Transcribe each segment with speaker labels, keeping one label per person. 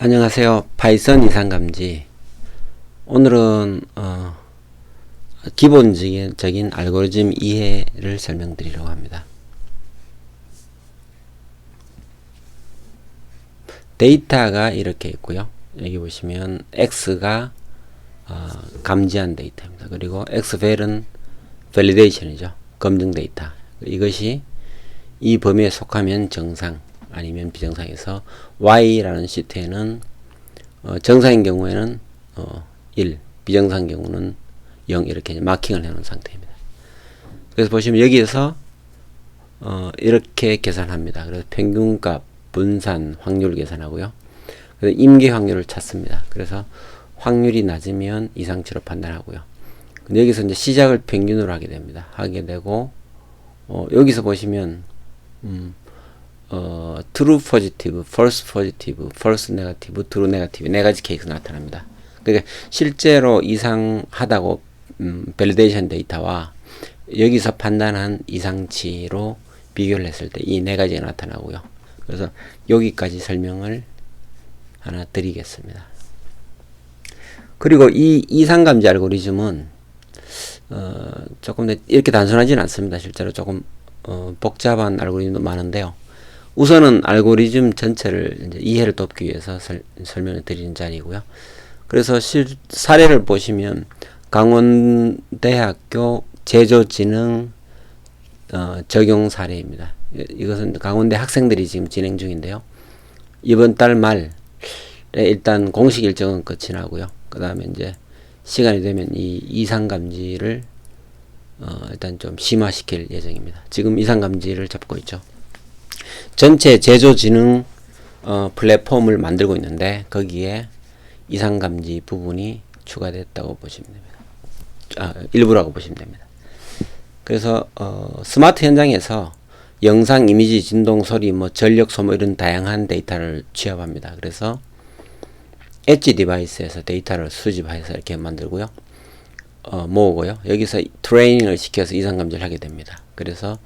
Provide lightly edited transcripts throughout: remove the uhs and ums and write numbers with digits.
Speaker 1: 안녕하세요. 파이썬 이상감지. 오늘은 기본적인 알고리즘 이해를 설명드리려고 합니다. 데이터가 이렇게 있고요. 여기 보시면 X가 감지한 데이터입니다. 그리고 Xvel은 밸리데이션이죠. 검증 데이터. 이것이 이 범위에 속하면 정상 아니면 비정상에서 Y라는 시트에는 정상인 경우에는 1, 비정상인 경우는 0 이렇게 마킹을 해놓은 상태입니다. 그래서 보시면 여기에서 이렇게 계산합니다. 그래서 평균값, 분산, 확률 계산하고요. 그래서 임계 확률을 찾습니다. 그래서 확률이 낮으면 이상치로 판단하고요. 근데 여기서 이제 시작을 평균으로 하게 됩니다. 하게 되고 여기서 보시면 true positive, false positive, false negative, true negative 네 가지 케이스가 나타납니다. 그러니까 실제로 이상하다고 밸리데이션 데이터와 여기서 판단한 이상치로 비교를 했을 때 이 네 가지가 나타나고요. 그래서 여기까지 설명을 하나 드리겠습니다. 그리고 이 이상감지 알고리즘은 조금 이렇게 단순하지는 않습니다. 실제로 조금 복잡한 알고리즘도 많은데요. 우선은 알고리즘 전체를 이제 이해를 돕기 위해서 설명을 드리는 자리고요. 그래서 사례를 보시면 강원대학교 제조지능 적용 사례입니다. 이것은 강원대 학생들이 지금 진행 중인데요. 이번 달 말에 일단 공식 일정은 끝이 나고요. 그 다음에 이제 시간이 되면 이 이상감지를 일단 좀 심화시킬 예정입니다. 지금 이상감지를 잡고 있죠. 전체 제조지능 플랫폼을 만들고 있는데 거기에 이상감지 부분이 추가됐다고 보시면 됩니다. 일부라고 보시면 됩니다. 그래서 스마트 현장에서 영상, 이미지, 진동, 소리, 전력 소모 이런 다양한 데이터를 취합합니다. 그래서 엣지 디바이스에서 데이터를 수집해서 이렇게 만들고요. 모으고요. 여기서 트레이닝을 시켜서 이상감지를 하게 됩니다. 그래서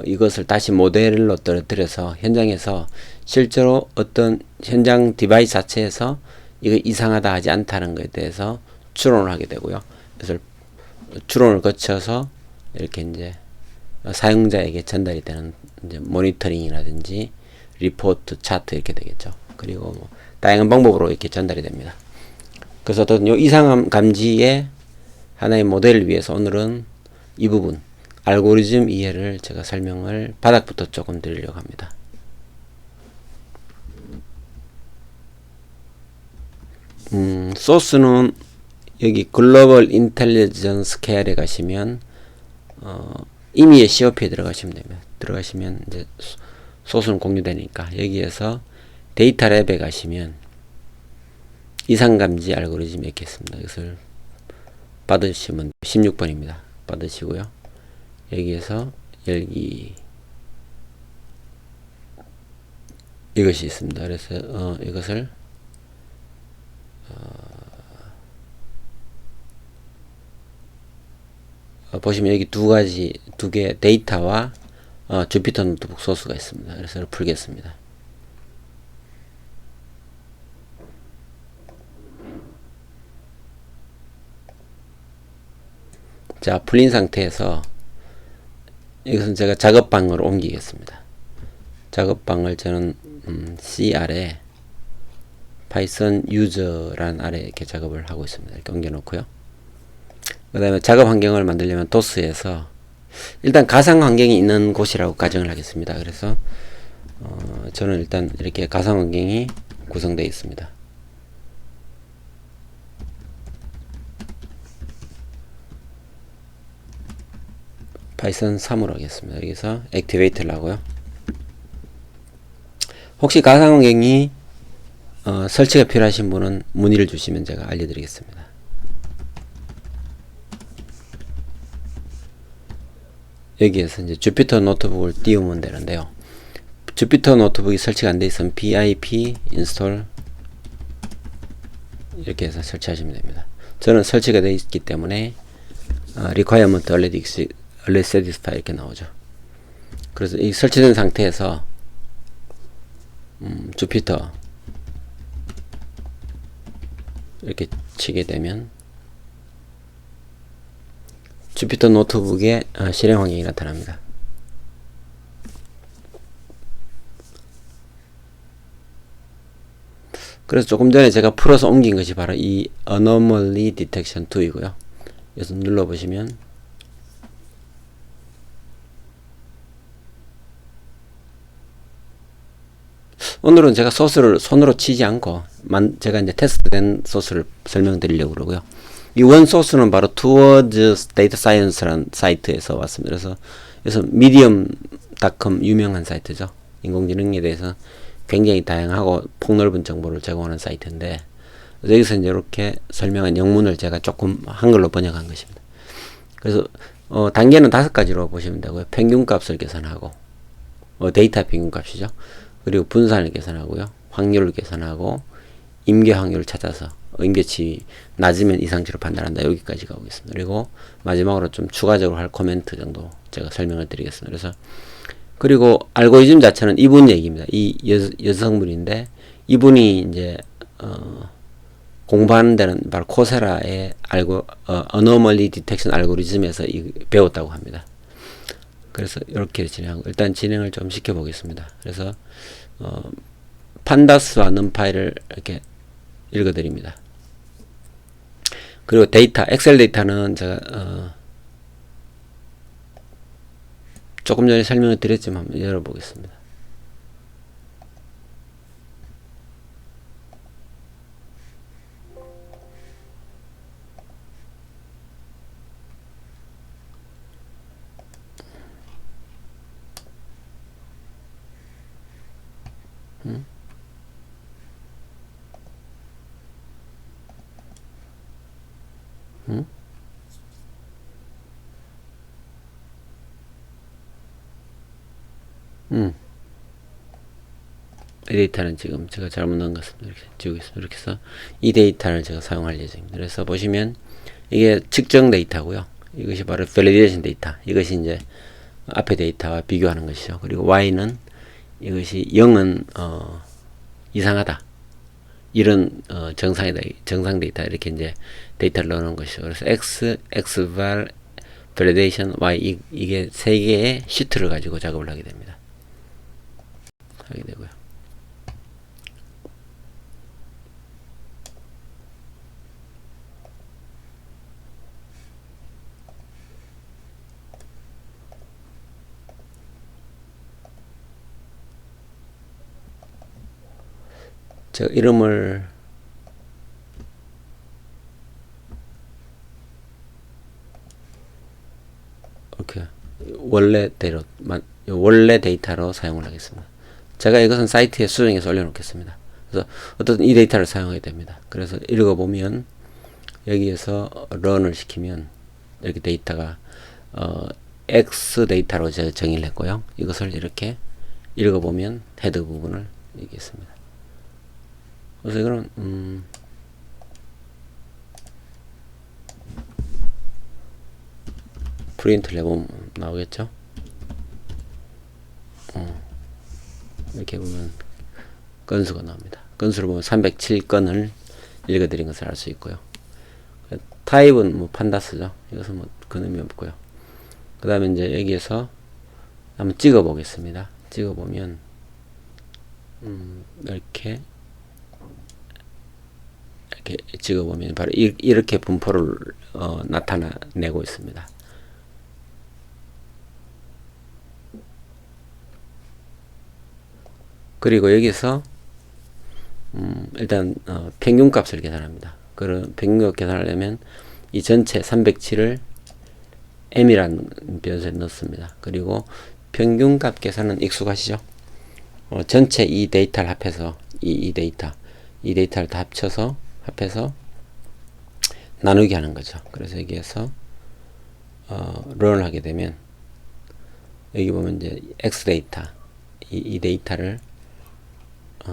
Speaker 1: 이것을 다시 모델로 떨어뜨려서 현장에서 실제로 어떤 현장 디바이스 자체에서 이거 이상하다 하지 않다는 것에 대해서 추론을 하게 되고요. 그래서 추론을 거쳐서 이렇게 이제 사용자에게 전달이 되는 이제 모니터링이라든지 리포트, 차트 이렇게 되겠죠. 그리고 다양한 방법으로 이렇게 전달이 됩니다. 그래서 어떤 요 이상 감지의 하나의 모델을 위해서 오늘은 이 부분 알고리즘 이해를 제가 설명을 바닥부터 조금 드리려고 합니다. 소스는 여기 글로벌 인텔리전스 케어에 가시면 임의의 COP에 들어가시면 됩니다. 들어가시면 이제 소스는 공유되니까 여기에서 데이터 랩에 가시면 이상감지 알고리즘 이렇게 있습니다. 이것을 받으시면 16번입니다. 받으시고요. 여기에서 열기 이것이 있습니다. 그래서 이것을 보시면 여기 두 개 데이터와 주피터 노트북 소스가 있습니다. 그래서 풀겠습니다. 자, 풀린 상태에서 이것은 제가 작업방으로 옮기겠습니다. 작업방을 저는 CR에 파이썬 유저라는 아래 이렇게 작업을 하고 있습니다. 이렇게 옮겨놓고요. 그 다음에 작업 환경을 만들려면 도스에서 일단 가상 환경이 있는 곳이라고 가정을 하겠습니다. 그래서 저는 일단 이렇게 가상 환경이 구성되어 있습니다. 파이썬 3으로 하겠습니다. 여기서 액티베이트를 하고요. 혹시 가상 환경이 설치가 필요하신 분은 문의를 주시면 제가 알려드리겠습니다. 여기에서 이제 주피터 노트북을 띄우면 되는데요. 주피터 노트북이 설치가 안 돼 있으면 pip install 이렇게 해서 설치하시면 됩니다. 저는 설치가 되어 있기 때문에 requirement already satisfied 이렇게 나오죠. 그래서 이 설치된 상태에서 주피터 이렇게 치게 되면 주피터 노트북에 실행 환경이 나타납니다. 그래서 조금 전에 제가 풀어서 옮긴 것이 바로 이 Anomaly Detection 2이고요. 그래서 눌러보시면 오늘은 제가 소스를 손으로 치지 않고 제가 이제 테스트된 소스를 설명드리려고 그러고요. 이 원 소스는 바로 Towards Data Science라는 사이트에서 왔습니다. 그래서 medium.com 유명한 사이트죠. 인공지능에 대해서 굉장히 다양하고 폭넓은 정보를 제공하는 사이트인데, 여기서 이제 이렇게 설명한 영문을 제가 조금 한글로 번역한 것입니다. 그래서 단계는 5가지로 보시면 되고요. 평균값을 계산하고 데이터 평균값이죠. 그리고 분산을 계산하고요. 확률을 계산하고 임계 확률을 찾아서 임계치 낮으면 이상치로 판단한다. 여기까지 가고 있습니다. 그리고 마지막으로 좀 추가적으로 할 코멘트 정도 제가 설명을 드리겠습니다. 그리고 알고리즘 자체는 이분 얘기입니다. 이 여성분인데, 이분이 이제 공부하는 데는 바로 코세라의 Anomaly Detection 알고리즘에서 배웠다고 합니다. 그래서 이렇게 진행하고, 일단 진행을 좀 시켜 보겠습니다. 그래서 판다스와 numPy를 이렇게 읽어 드립니다. 그리고 데이터, 엑셀 데이터는 제가 조금 전에 설명을 드렸지만 한번 열어보겠습니다. 이 데이터는 지금 제가 잘못 넣은 것 같습니다. 이렇게 지우고 있습니다. 이렇게 해서 이 데이터를 제가 사용할 예정입니다. 그래서 보시면 이게 측정 데이터고요. 이것이 바로 validation 데이터. 이것이 이제 앞에 데이터와 비교하는 것이죠. 그리고 y는 이것이 0은 이상하다. 이런 정상 데이터, 이렇게 이제 데이터를 넣는 것이죠. 그래서 xval, validation, y, 이게 세 개의 시트를 가지고 작업을 하게 됩니다. 하게 되고요. 제가 이름을 이렇게 원래 데이터로 사용을 하겠습니다. 제가 이것은 사이트에 수정해서 올려놓겠습니다. 그래서 어쨌든 이 데이터를 사용하게 됩니다. 그래서 읽어보면 여기에서 런을 시키면 이렇게 데이터가 X 데이터로 제가 정의를 했고요. 이것을 이렇게 읽어보면 헤더 부분을 얘기했습니다. 그래서 이거는 프린트를 해보면 나오겠죠. 이렇게 보면 건수가 나옵니다. 건수를 보면 307건을 읽어드린 것을 알 수 있고요. 타입은 뭐 판다스죠. 이것은 뭐 그 의미 없고요. 그 다음에 이제 여기에서 한번 찍어 보겠습니다. 찍어 보면 이렇게 찍어 보면 바로 이렇게 분포를 나타내고 있습니다. 그리고 여기서 일단 평균값을 계산합니다. 그런 평균값 계산하려면 이 전체 307을 m이라는 변수에 넣습니다. 그리고 평균값 계산은 익숙하시죠? 전체 이 데이터를 합해서 이 데이터를 다 합해서 나누기 하는 거죠. 그래서 여기에서 런을 하게 되면 여기 보면 이제 x 데이터 이 데이터를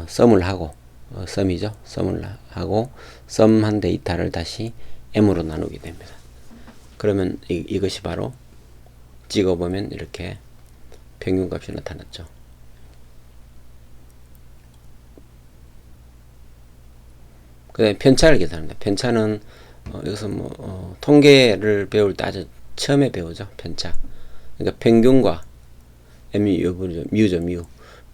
Speaker 1: 썸을 하고 썸이죠. 썸을 하고 썸한 데이터를 다시 m으로 나누게 됩니다. 그러면 이것이 바로 찍어보면 이렇게 평균값이 나타났죠. 그다음에 편차를 계산합니다. 편차는 여기서 통계를 배울 때 아주 처음에 배우죠. 편차. 그러니까 평균과 뮤죠, 뮤.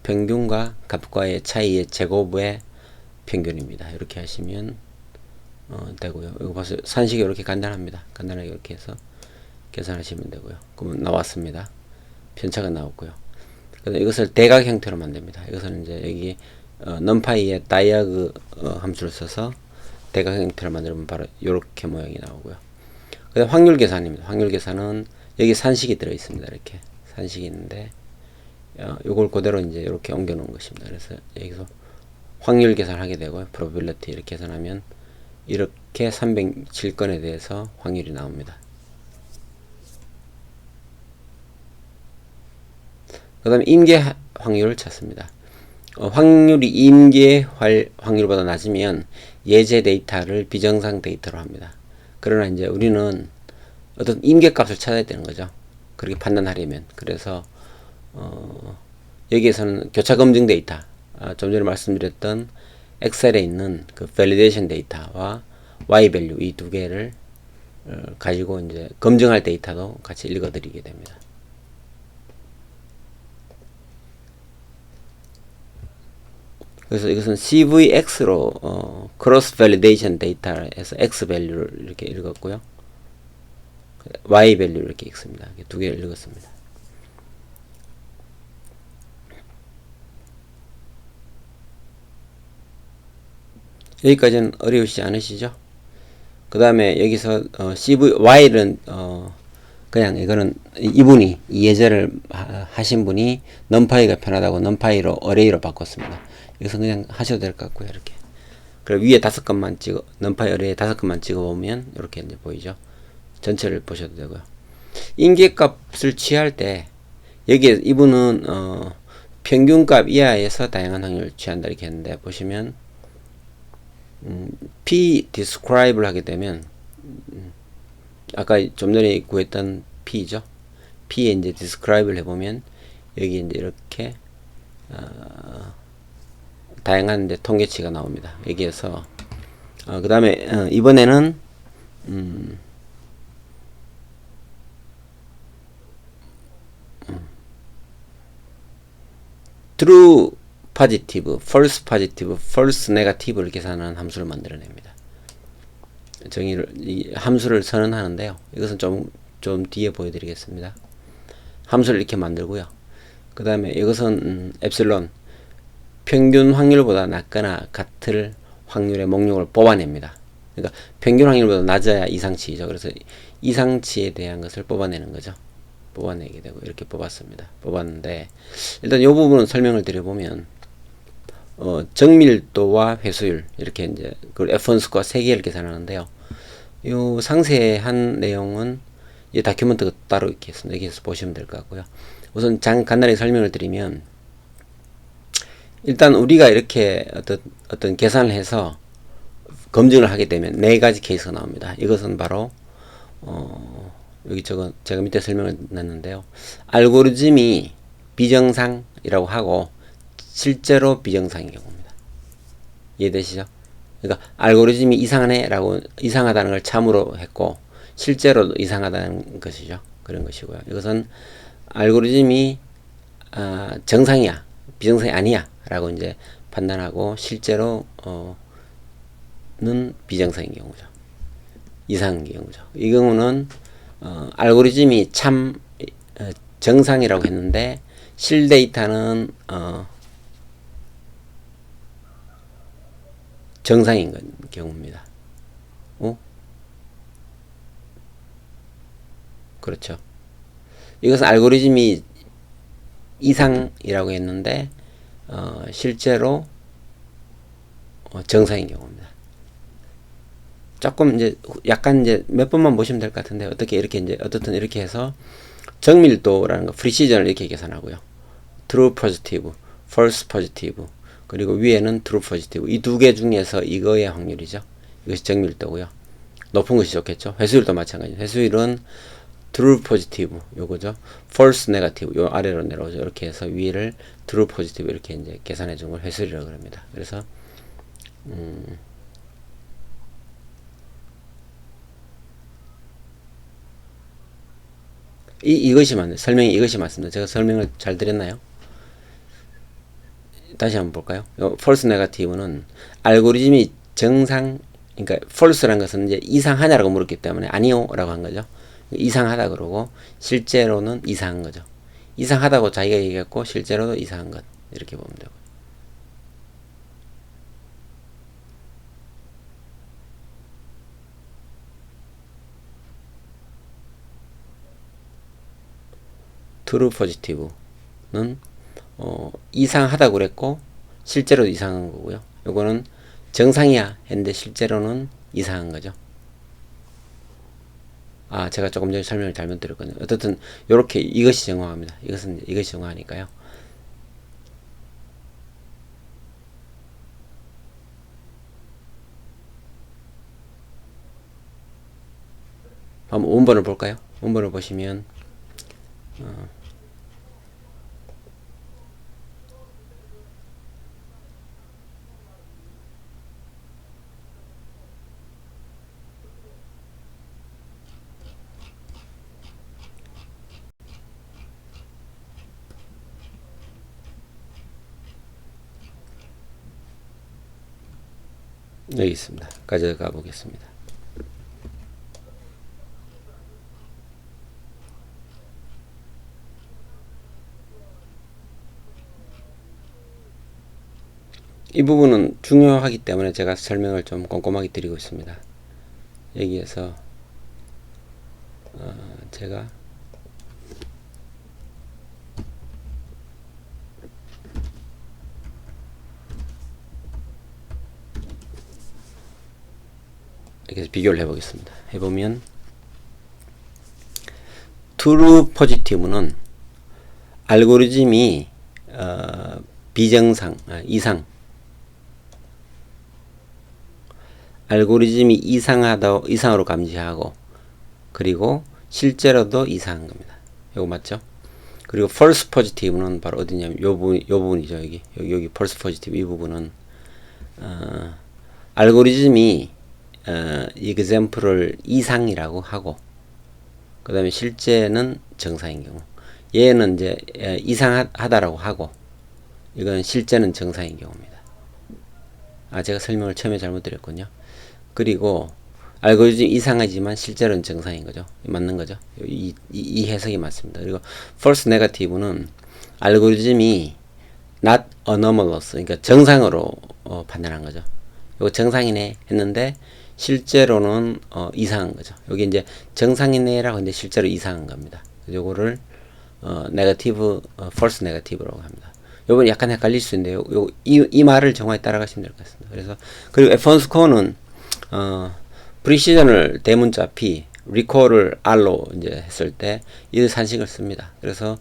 Speaker 1: 평균과 값과의 차이의 제곱의 평균입니다. 이렇게 하시면 되고요. 이거 봐서 산식이 이렇게 간단합니다. 간단하게 이렇게 해서 계산하시면 되고요. 그러면 나왔습니다. 편차가 나왔고요. 그래서 이것을 대각 형태로 만듭니다. 이것은 이제 여기 numPy의 다이아그 함수를 써서 대각 형태로 만들면 바로 이렇게 모양이 나오고요. 그다음 확률 계산입니다. 확률 계산은 여기 산식이 들어 있습니다. 이렇게 산식이 있는데 요걸 그대로 이제 이렇게 옮겨 놓은 것입니다. 그래서 여기서 확률 계산하게 되고요. probability 이렇게 계산하면 이렇게 307건에 대해서 확률이 나옵니다. 그 다음에 임계 확률을 찾습니다. 확률이 임계 확률보다 낮으면 예제 데이터를 비정상 데이터로 합니다. 그러나 이제 우리는 어떤 임계 값을 찾아야 되는 거죠. 그렇게 판단하려면. 그래서 여기에서는 교차 검증 데이터, 좀 전에 말씀드렸던 엑셀에 있는 그 밸리데이션 데이터와 Y 밸류 이 두 개를 가지고 이제 검증할 데이터도 같이 읽어드리게 됩니다. 그래서 이것은 CVX로 크로스 밸리데이션 데이터에서 X 밸류를 이렇게 읽었고요. Y 밸류를 이렇게 읽습니다. 두 개를 읽었습니다. 여기까지는 어려우시지 않으시죠? 그 다음에 여기서 Y는 그냥 이거는 이분이 이 예제를 하신 분이 numPy가 편하다고 numPy로 어레이로 바꿨습니다. 여기서 그냥 하셔도 될 것 같고요. 이렇게. 그리고 위에 5건만 찍어 numPy 어레이 5건만 찍어 보면 이렇게 이제 보이죠. 전체를 보셔도 되고요. 임계값을 취할 때 여기에 이분은 평균값 이하에서 다양한 확률을 취한다 이렇게 했는데 보시면 P describe를 하게 되면 아까 좀 전에 구했던 P죠. P에 이제 describe를 해보면 여기 이제 이렇게 다양한 이제 통계치가 나옵니다. 여기에서 그 다음에 이번에는 true positive, false positive, false negative를 계산하는 함수를 만들어냅니다. 이 함수를 선언하는데요. 이것은 좀 뒤에 보여드리겠습니다. 함수를 이렇게 만들고요. 그 다음에 이것은 엡실론, 평균 확률보다 낮거나 같을 확률의 목록을 뽑아냅니다. 그러니까 평균 확률보다 낮아야 이상치이죠. 그래서 이상치에 대한 것을 뽑아내는 거죠. 뽑아내게 되고 이렇게 뽑았습니다. 뽑았는데 일단 이 부분은 설명을 드려보면 정밀도와 회수율 이렇게 이제 그 F1 스코어 3개를 계산하는데요. 이 상세한 내용은 이 다큐멘트가 따로 이렇게 있습니다. 여기서 보시면 될 것 같고요. 우선 간단하게 설명을 드리면 일단 우리가 이렇게 어떤 계산을 해서 검증을 하게 되면 4가지 케이스가 나옵니다. 이것은 바로 여기 제가 밑에 설명을 놨는데요. 알고리즘이 비정상이라고 하고 실제로 비정상인 경우입니다. 이해되시죠? 그러니까 알고리즘이 이상하다는 걸 참으로 했고 실제로 이상하다는 것이죠. 그런 것이고요. 이것은 알고리즘이 정상이야, 비정상이 아니야 라고 이제 판단하고 실제로는 비정상인 경우죠. 이상인 경우죠. 이 경우는 알고리즘이 참 정상이라고 했는데 실 데이터는 정상인 경우입니다. 그렇죠. 이것은 알고리즘이 이상이라고 했는데 실제로 정상인 경우입니다. 조금 이제 약간 이제 몇 번만 보시면 될 것 같은데 어떻게 이렇게 이제 어떻든 이렇게 해서 정밀도라는 거 프리시전을 이렇게 계산하고요. true positive, false positive 그리고 위에는 true positive 이 두 개 중에서 이거의 확률이죠. 이것이 정밀도고요. 높은 것이 좋겠죠. 회수율도 마찬가지입니다. 회수율은 true positive 요거죠. false negative 요 아래로 내려오죠. 이렇게 해서 위를 true positive 이렇게 이제 계산해 준 걸 회수율이라고 합니다. 그래서 이것이 맞네. 설명이 이것이 맞습니다. 제가 설명을 잘 드렸나요? 다시 한번 볼까요? false negative는 알고리즘이 정상, 그러니까 false란 것은 이제 이상하냐라고 물었기 때문에 아니요라고 한 거죠. 이상하다 그러고 실제로는 이상한 거죠. 이상하다고 자기가 얘기했고 실제로도 이상한 것, 이렇게 보면 되고. true positive는 이상하다고 그랬고 실제로 이상한 거고요. 요거는 정상이야 했는데 실제로는 이상한 거죠. 아, 제가 조금 전에 설명을 잘못 드렸거든요. 어쨌든 요렇게 이것이 정확합니다. 이것이 정확하니까요. 한번 원본을 볼까요? 원본을 보시면 여기 있습니다. 가져가 보겠습니다. 이 부분은 중요하기 때문에 제가 설명을 좀 꼼꼼하게 드리고 있습니다. 여기에서 제가 이렇게 비교를 해보겠습니다. 해보면 true positive는 알고리즘이 비정상, 알고리즘이 이상으로 감지하고 그리고 실제로도 이상한 겁니다. 이거 맞죠? 그리고 false positive는 바로 어디냐면 요 부분이죠. 여기 false positive 이 부분은 알고리즘이 example을 이상이라고 하고 그 다음에 실제는 정상인 경우, 얘는 이제 이상하다라고 하고 이건 실제는 정상인 경우입니다. 아, 제가 설명을 처음에 잘못 드렸군요. 그리고 알고리즘이 이상하지만 실제로는 정상인 거죠. 맞는 거죠. 이 해석이 맞습니다. 그리고 false negative는 알고리즘이 not anomalous, 그러니까 정상으로 판단한 거죠. 이거 정상이네 했는데 실제로는 이상한 거죠. 여기 이제 정상이네라고 했는데 실제로 이상한 겁니다. 요거를 네거티브, false negative라고 합니다. 요번 약간 헷갈릴 수 있는데요. 이 말을 정확히 따라가시면 될 것 같습니다. 그래서 그리고 F1 스코어는 프리시전을 대문자 P, 리콜을 R로 이제 했을 때 이 산식을 씁니다. 그래서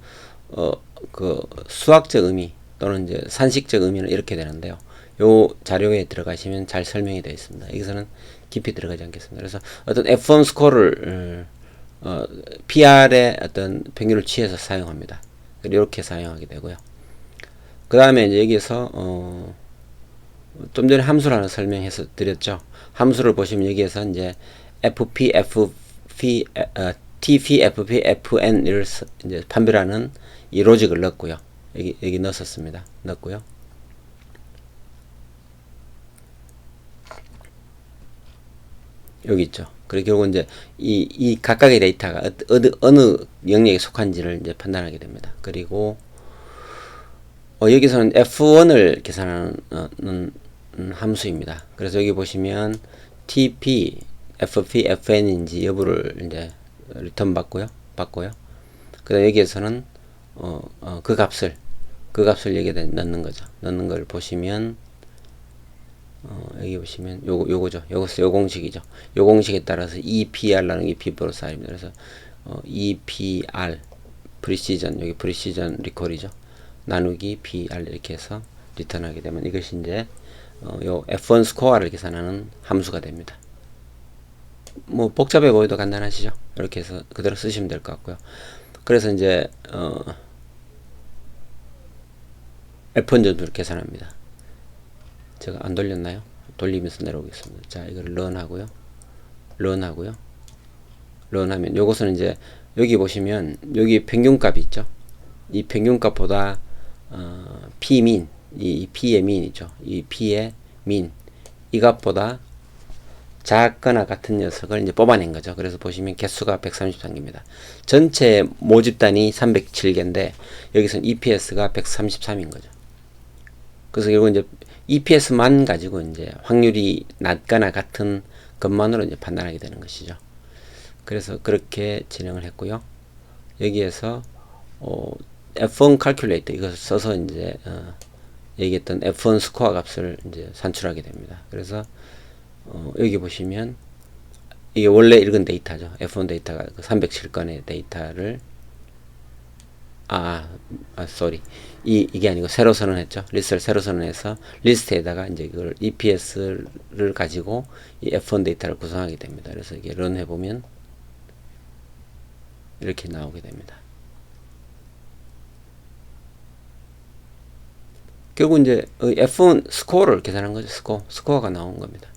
Speaker 1: 그 수학적 의미 또는 이제 산식적 의미는 이렇게 되는데요. 요 자료에 들어가시면 잘 설명이 되어 있습니다. 여기서는 깊이 들어가지 않겠습니다. 그래서 어떤 F1 스코어를 PR의 어떤 평균을 취해서 사용합니다. 이렇게 사용하게 되고요. 그 다음에 이제 여기에서 좀 전에 함수를 하나 설명해서 드렸죠. 함수를 보시면 여기에서 이제 FP, FP, TP, FP, FN을 이제 판별하는 이 로직을 넣었고요. 여기 넣었습니다. 넣었고요. 여기 있죠. 그리고 결국 이제 이 각각의 데이터가 어느 영역에 속한지를 이제 판단하게 됩니다. 그리고 여기서는 F1을 계산하는 함수입니다. 그래서 여기 보시면 TP, FP, FN인지 여부를 이제 리턴 받고요. 그 다음 여기에서는 그 값을 여기에 넣는 거죠. 넣는 걸 보시면 여기 보시면 요거죠. 요 공식이죠. 요 공식에 따라서 EPR라는 게 P 플러스 R입니다. 그래서 EPR 프리시전, 여기 프리시전 리콜이죠. 나누기 PR 이렇게 해서 리턴하게 되면 이것이 이제 요 F1 스코어를 계산하는 함수가 됩니다. 뭐 복잡해 보여도 간단하시죠? 이렇게 해서 그대로 쓰시면 될 것 같고요. 그래서 이제 F1 점수를 계산합니다. 제가 안 돌렸나요? 돌리면서 내려오겠습니다. 자, 이걸 런 하고요. 런 하면 요것은 이제 여기 보시면 여기 평균값이 있죠. 이 평균값보다 Pmin, 이 P의 민이죠. 이 P의 민, 이 값보다 작거나 같은 녀석을 이제 뽑아낸 거죠. 그래서 보시면 개수가 133개입니다. 전체 모집단이 307개인데 여기서는 EPS가 133인 거죠. 그래서 결국 이제 EPS만 가지고 이제 확률이 낮거나 같은 것만으로 이제 판단하게 되는 것이죠. 그래서 그렇게 진행을 했고요. 여기에서 F1 calculator 이것을 써서 이제 얘기했던 F1 스코어 값을 이제 산출하게 됩니다. 그래서 여기 보시면 이게 원래 읽은 데이터죠. F1 데이터가 307건의 데이터를 sorry. 이게 아니고 새로 선언했죠. 리스트를 새로 선언해서 리스트에다가 이제 이걸 EPS를 가지고 이 F1 데이터를 구성하게 됩니다. 그래서 이게 런 해보면 이렇게 나오게 됩니다. 결국 이제 F1 스코어를 계산한 거죠. 스코어가 나온 겁니다.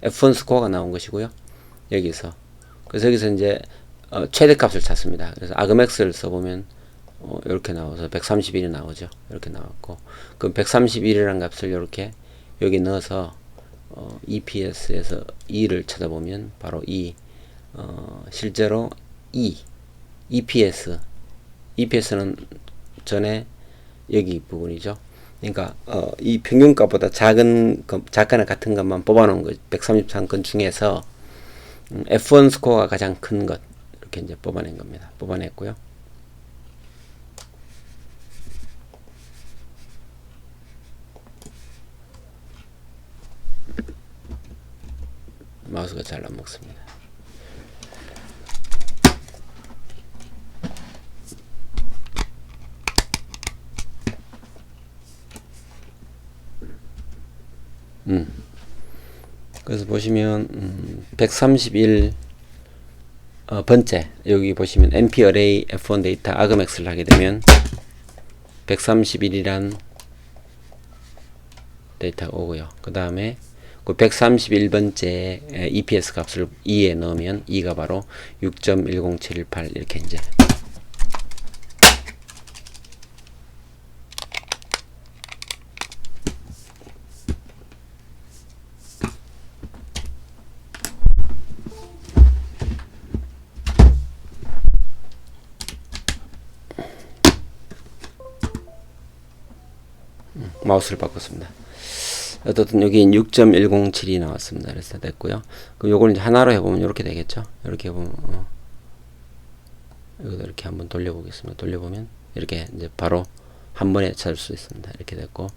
Speaker 1: F1 스코어가 나온 것이고요. 여기서 그래서 여기서 이제 최대값을 찾습니다. 그래서 아그맥스를 써보면 이렇게 나와서 131이 나오죠. 이렇게 나왔고 그럼 131이라는 값을 이렇게 여기 넣어서 EPS에서 2를 찾아보면 바로 실제로 EPS는 전에 여기 부분이죠. 그러니까 이 평균값보다 작거나 같은 것만 뽑아놓은 것 133건 중에서 F1 스코어가 가장 큰 것 이렇게 이제 뽑아낸 겁니다. 뽑아냈고요. 마우스가 잘 안 먹습니다. 그래서 보시면 131 번째 여기 보시면 NP Array F1 데이터 아그맥스를 하게 되면 131이란 데이터가 오고요. 그 다음에 그 131번째 EPS 값을 2에 넣으면 2가 바로 6.10718 이렇게 이제 마우스를 바꿨습니다. 어쨌든 여기 6.107이 나왔습니다. 그래서 됐고요. 그럼 요걸 이제 하나로 해보면 이렇게 되겠죠. 이렇게 해보면 여기도 이렇게 한번 돌려보겠습니다. 돌려보면 이렇게 이제 바로 한 번에 찾을 수 있습니다. 이렇게 됐고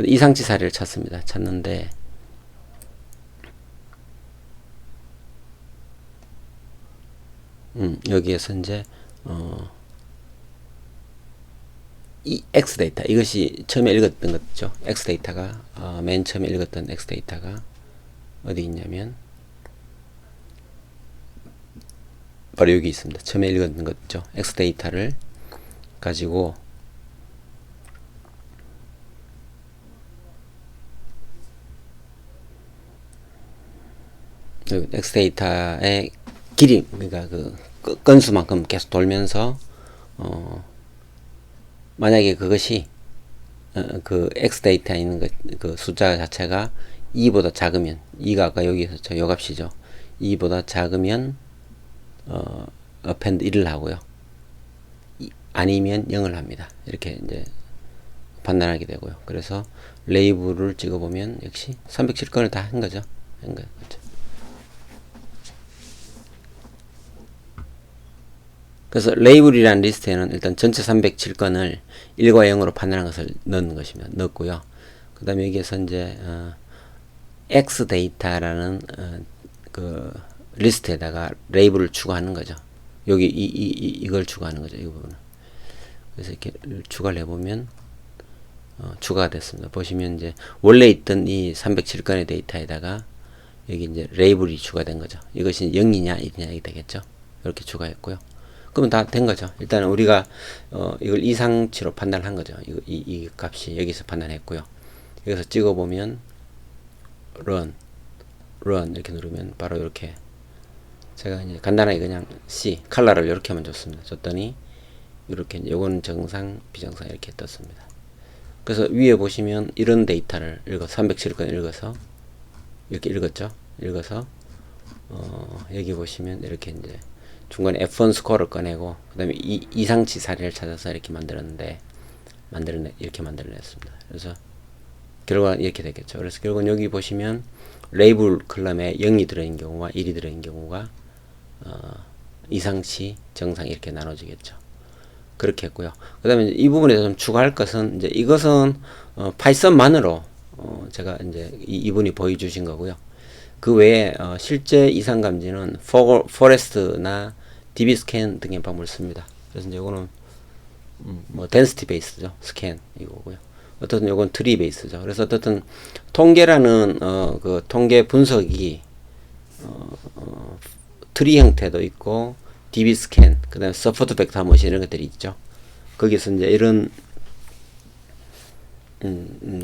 Speaker 1: 이상치 사례를 찾습니다. 찾는데 여기에서 이제 이 X 데이터 이것이 처음에 읽었던 것죠. X 데이터가 맨 처음에 읽었던 X 데이터가 어디 있냐면 바로 여기 있습니다. 처음에 읽었던 것죠. X 데이터를 가지고 X 데이터의 길이 그러니까 그 건수만큼 계속 돌면서 만약에 그것이 그 X 데이터에 있는 그 숫자 자체가 2보다 작으면 2가 아까 여기서 저 요값이죠. 2보다 작으면 append 1을 하고요. 아니면 0을 합니다. 이렇게 이제 판단하게 되고요. 그래서 레이블을 찍어보면 역시 307건을 다 한 거죠. 그렇죠. 그래서 레이블이라는 리스트에는 일단 전체 307건을 1과 0으로 판단한 것을 넣는 것입니다. 넣었고요. 그 다음에 여기에서 이제 X 데이터라는 그 리스트에다가 레이블을 추가하는 거죠. 여기 이걸 추가하는 거죠. 이 부분은. 그래서 이렇게 추가를 해보면 추가가 됐습니다. 보시면 이제 원래 있던 이 307건의 데이터에다가 여기 이제 레이블이 추가된 거죠. 이것이 0이냐 1이냐 이게 되겠죠. 이렇게 추가했고요. 그러면 다 된 거죠. 일단 우리가 이걸 이상치로 판단한 거죠. 이 값이 여기서 판단했고요. 여기서 찍어보면 run 이렇게 누르면 바로 이렇게 제가 이제 간단하게 그냥 C 컬러를 이렇게만 줬습니다. 줬더니 이렇게 요건 정상, 비정상 이렇게 떴습니다. 그래서 위에 보시면 이런 데이터를 307건 읽어서 이렇게 읽었죠. 읽어서 여기 보시면 이렇게 이제 중간에 F1 스코어를 꺼내고 그 다음에 이상치 사례를 찾아서 이렇게 이렇게 만들어냈습니다. 그래서 결과는 이렇게 되겠죠. 그래서 결국은 여기 보시면 레이블 컬럼에 0이 들어있는 경우와 1이 들어있는 경우가 이상치, 정상 이렇게 나눠지겠죠. 그렇게 했고요. 그 다음에 이 부분에 좀 추가할 것은 이제 이것은 파이썬만으로 제가 이제 이분이 보여주신 거고요. 그 외에 실제 이상 감지는 포레스트나 DB스캔 등의 방법을 씁니다. 그래서 이제 이거는 뭐 덴시티 베이스죠. 스캔 이거고요. 어쨌든 이건 트리 베이스죠. 그래서 어쨌든 통계라는 그 통계 분석이 트리 형태도 있고 DB 스캔, 그다음에 서포트 벡터 머신 이런 것들이 있죠. 거기서 이제 이런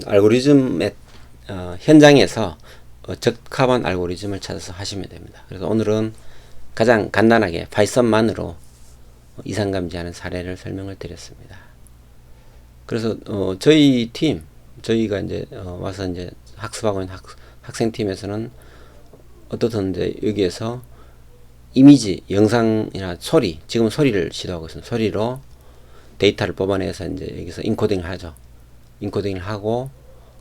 Speaker 1: 알고리즘의 현장에서 적합한 알고리즘을 찾아서 하시면 됩니다. 그래서 오늘은 가장 간단하게 파이썬만으로 이상 감지하는 사례를 설명을 드렸습니다. 그래서 저희 팀, 저희가 이제 와서 이제 학습하고 있는 학생팀에서는 어떻든 이제 여기에서 이미지, 영상이나 소리, 지금 소리를 시도하고 있습니다. 소리로 데이터를 뽑아내서 이제 여기서 인코딩을 하죠. 인코딩을 하고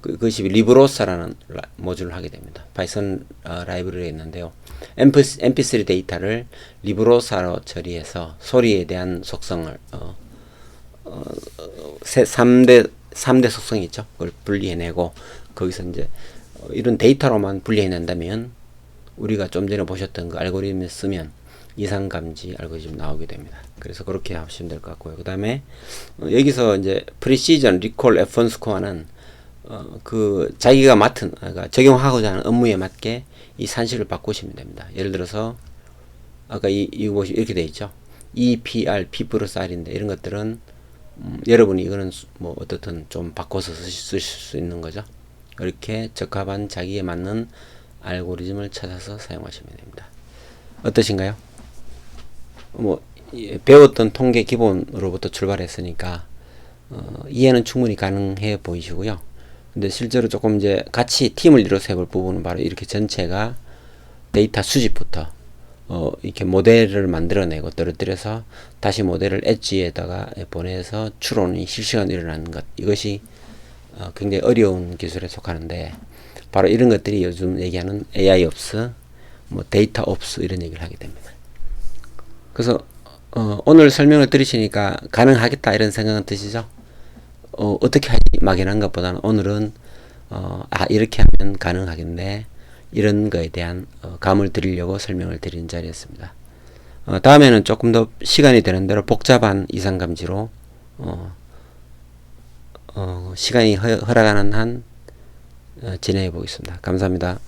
Speaker 1: 그것이 리브로사라는 모듈을 하게 됩니다. 파이썬 라이브러리에 있는데요. mp3 데이터를 리브로사로 처리해서 소리에 대한 속성을 3대 속성이 있죠. 그걸 분리해내고 거기서 이제 이런 데이터로만 분리해낸다면 우리가 좀 전에 보셨던 그 알고리즘을 쓰면 이상감지 알고리즘 나오게 됩니다. 그래서 그렇게 하시면 될 것 같고요. 그 다음에 여기서 이제 프리시전 리콜 F1 스코어는 그 자기가 맡은 그러니까 적용하고자 하는 업무에 맞게 이 산식을 바꾸시면 됩니다. 예를 들어서 아까 이거 보시면 이렇게 되어 있죠. EPR, P 플러스 R인데 이런 것들은 여러분이 이거는 뭐 어떻든 좀 바꿔서 쓰실 수 있는 거죠. 이렇게 적합한 자기에 맞는 알고리즘을 찾아서 사용하시면 됩니다. 어떠신가요? 뭐 배웠던 통계 기본으로부터 출발했으니까 이해는 충분히 가능해 보이시고요. 근데 실제로 조금 이제 같이 팀을 이뤄서 해볼 부분은 바로 이렇게 전체가 데이터 수집부터 이렇게 모델을 만들어내고 떨어뜨려서 다시 모델을 엣지에다가 보내서 추론이 실시간으로 일어나는 것, 이것이 굉장히 어려운 기술에 속하는데 바로 이런 것들이 요즘 얘기하는 AI 옵스, 뭐 데이터 옵스 이런 얘기를 하게 됩니다. 그래서 오늘 설명을 들으시니까 가능하겠다 이런 생각은 드시죠? 어떻게 하지 막연한 것보다는 오늘은 이렇게 하면 가능하겠네 이런 거에 대한 감을 드리려고 설명을 드리는 자리였습니다. 다음에는 조금 더 시간이 되는 대로 복잡한 이상감지로 시간이 허락하는 한 진행해 보겠습니다. 감사합니다.